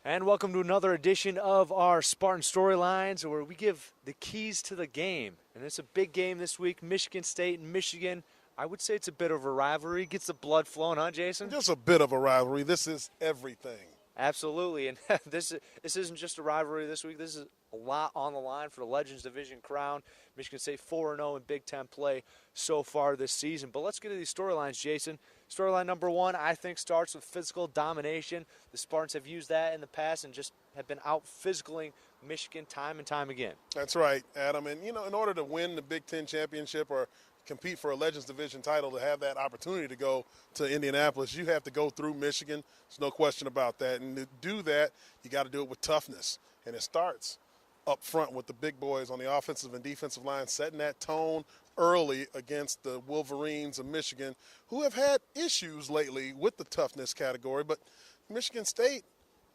And welcome to another edition of our Spartan Storylines, where we give the keys to the game. And it's a big game this week, Michigan State and Michigan. I would say it's a bit of a rivalry. Gets the blood flowing, huh, Jason? Just a bit of a rivalry. This is everything. Absolutely. And this isn't just a rivalry this week. This is a lot on the line for the Legends Division crown. Michigan State 4-0 in Big Ten play so far this season. But let's get to these storylines, Jason. Storyline number one, I think, starts with physical domination. The Spartans have used that in the past and just have been out physicaling Michigan time and time again. That's right, Adam. And, in order to win the Big Ten championship or compete for a Legends Division title, to have that opportunity to go to Indianapolis, you have to go through Michigan. There's no question about that. And to do that, you got to do it with toughness. And it starts up front with the big boys on the offensive and defensive line, setting that tone early against the Wolverines of Michigan, who have had issues lately with the toughness category. But Michigan State,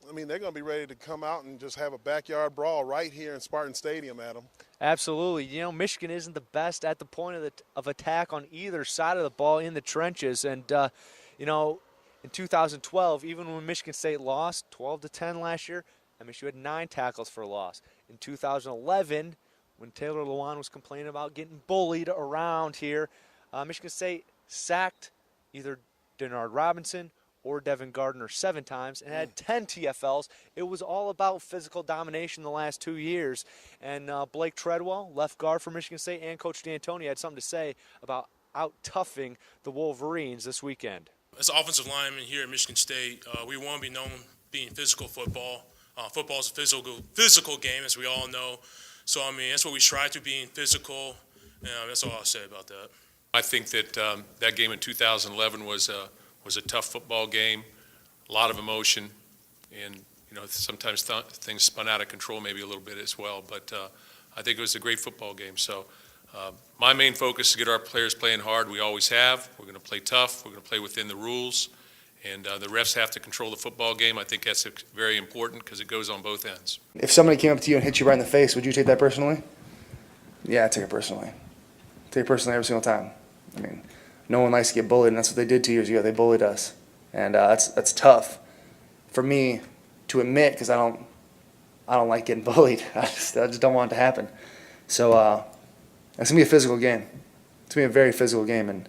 they're going to be ready to come out and just have a backyard brawl right here in Spartan Stadium, Adam. Absolutely. Michigan isn't the best at the point of attack on either side of the ball in the trenches. And, in 2012, even when Michigan State lost 12-10 last year, MSU had 9 tackles for a loss. In 2011, when Taylor Lewan was complaining about getting bullied around here, Michigan State sacked either Denard Robinson or Devin Gardner 7 times and had 10 TFLs. It was all about physical domination the last 2 years. And Blake Treadwell, left guard for Michigan State, and Coach Dantonio had something to say about out-toughing the Wolverines this weekend. As offensive linemen here at Michigan State, we want to be known being physical football. Football is a physical game, as we all know. So, that's what we strive to, being physical. That's all I'll say about that. I think that that game in 2011 was a tough football game, a lot of emotion, and sometimes things spun out of control maybe a little bit as well. But I think it was a great football game. So my main focus is to get our players playing hard. We always have. We're going to play tough. We're going to play within the rules. And the refs have to control the football game. I think that's very important because it goes on both ends. If somebody came up to you and hit you right in the face, would you take that personally? Yeah, I take it personally. Take it personally every single time. No one likes to get bullied, and that's what they did 2 years ago. They bullied us, and that's tough for me to admit because I don't like getting bullied. I just don't want it to happen. So it's gonna be a physical game. It's gonna be a very physical game, and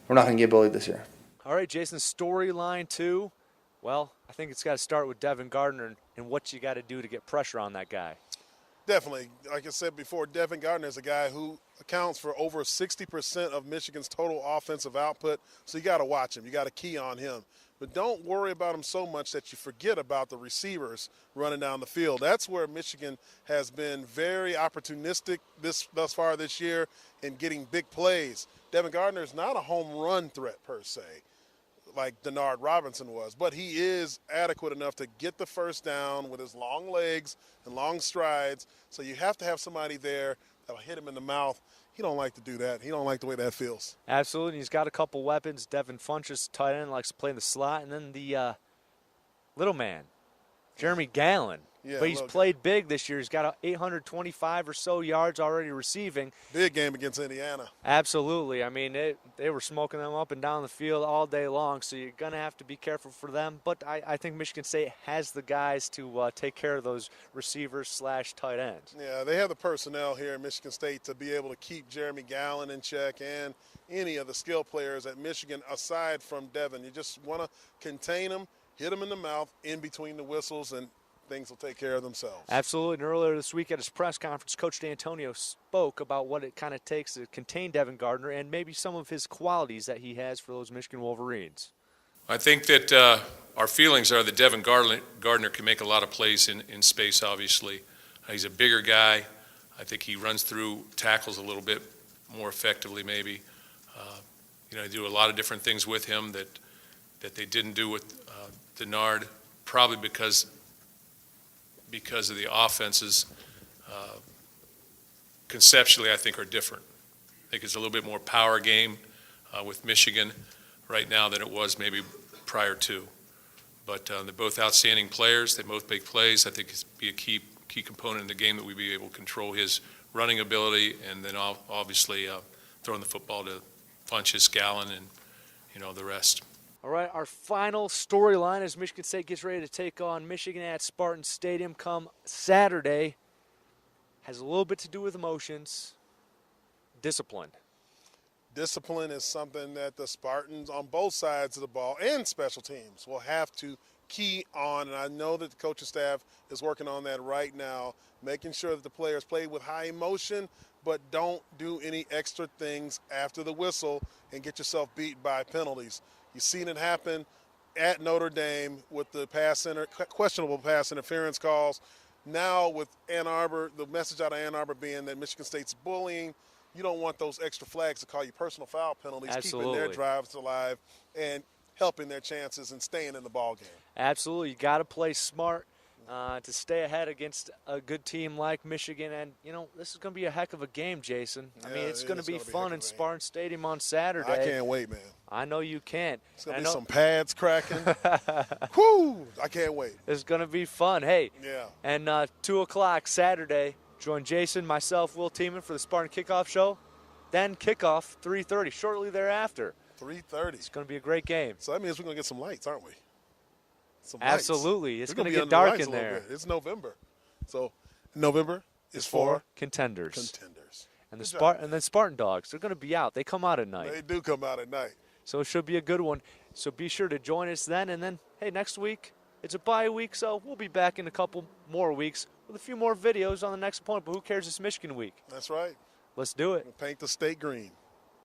we're not gonna get bullied this year. All right, Jason, storyline 2. Well, I think it's got to start with Devin Gardner and what you got to do to get pressure on that guy. Definitely. Like I said before, Devin Gardner is a guy who accounts for over 60% of Michigan's total offensive output, so you got to watch him. You got to key on him. But don't worry about him so much that you forget about the receivers running down the field. That's where Michigan has been very opportunistic thus far this year in getting big plays. Devin Gardner is not a home run threat per se, like Denard Robinson was, but he is adequate enough to get the first down with his long legs and long strides. So you have to have somebody there that'll hit him in the mouth. He don't like to do that. He don't like the way that feels. Absolutely. He's got a couple weapons. Devin Funchess, tight end, likes to play in the slot. And then the little man, Jeremy Gallen. Yeah, but he's played big this year. He's got 825 or so yards already receiving. Big game against Indiana. Absolutely. They were smoking them up and down the field all day long, so you're going to have to be careful for them. But I think Michigan State has the guys to take care of those receivers / tight ends. Yeah, they have the personnel here in Michigan State to be able to keep Jeremy Gallen in check and any of the skill players at Michigan aside from Devin. You just want to contain them, hit them in the mouth, in between the whistles, and things will take care of themselves. Absolutely. And earlier this week at his press conference, Coach Dantonio spoke about what it kind of takes to contain Devin Gardner and maybe some of his qualities that he has for those Michigan Wolverines. I think that our feelings are that Devin Gardner can make a lot of plays in space, obviously. He's a bigger guy. I think he runs through tackles a little bit more effectively maybe. They do a lot of different things with him that they didn't do with Denard, probably because of the offenses conceptually, I think, are different. I think it's a little bit more power game with Michigan right now than it was maybe prior to. But they're both outstanding players. They both make plays. I think it's be a key component in the game that we be able to control his running ability and then obviously throwing the football to Funchess, Gallen, and the rest. All right, our final storyline as Michigan State gets ready to take on Michigan at Spartan Stadium come Saturday has a little bit to do with emotions, discipline. Discipline is something that the Spartans on both sides of the ball and special teams will have to key on, and I know that the coaching staff is working on that right now, making sure that the players play with high emotion, but don't do any extra things after the whistle and get yourself beat by penalties. You've seen it happen at Notre Dame with the questionable pass interference calls. Now with Ann Arbor, the message out of Ann Arbor being that Michigan State's bullying, you don't want those extra flags to call you personal foul penalties, Absolutely. keeping their drives alive and helping their chances and staying in the ball game. Absolutely. You got to play smart to stay ahead against a good team like Michigan. And, this is going to be a heck of a game, Jason. I mean, it's going to be fun in Spartan Stadium on Saturday. I can't wait, man. I know you can't. It's going to be some pads cracking. Whoo! I can't wait. It's going to be fun. Hey. Yeah. And 2 o'clock Saturday, join Jason, myself, Will Tiemann for the Spartan Kickoff Show. Then kickoff, 3:30, shortly thereafter. 3:30. It's going to be a great game. So that means we're going to get some lights, aren't we? Some Absolutely. lights. It's going to get dark in there. It's November. So November is for contenders. And Good the Spartan Dogs, they're going to be out. They come out at night. They do come out at night. So it should be a good one. So be sure to join us then. And then, hey, next week, it's a bye week, so we'll be back in a couple more weeks with a few more videos on the next opponent. But who cares? It's Michigan week. That's right. Let's do it. We'll paint the state green.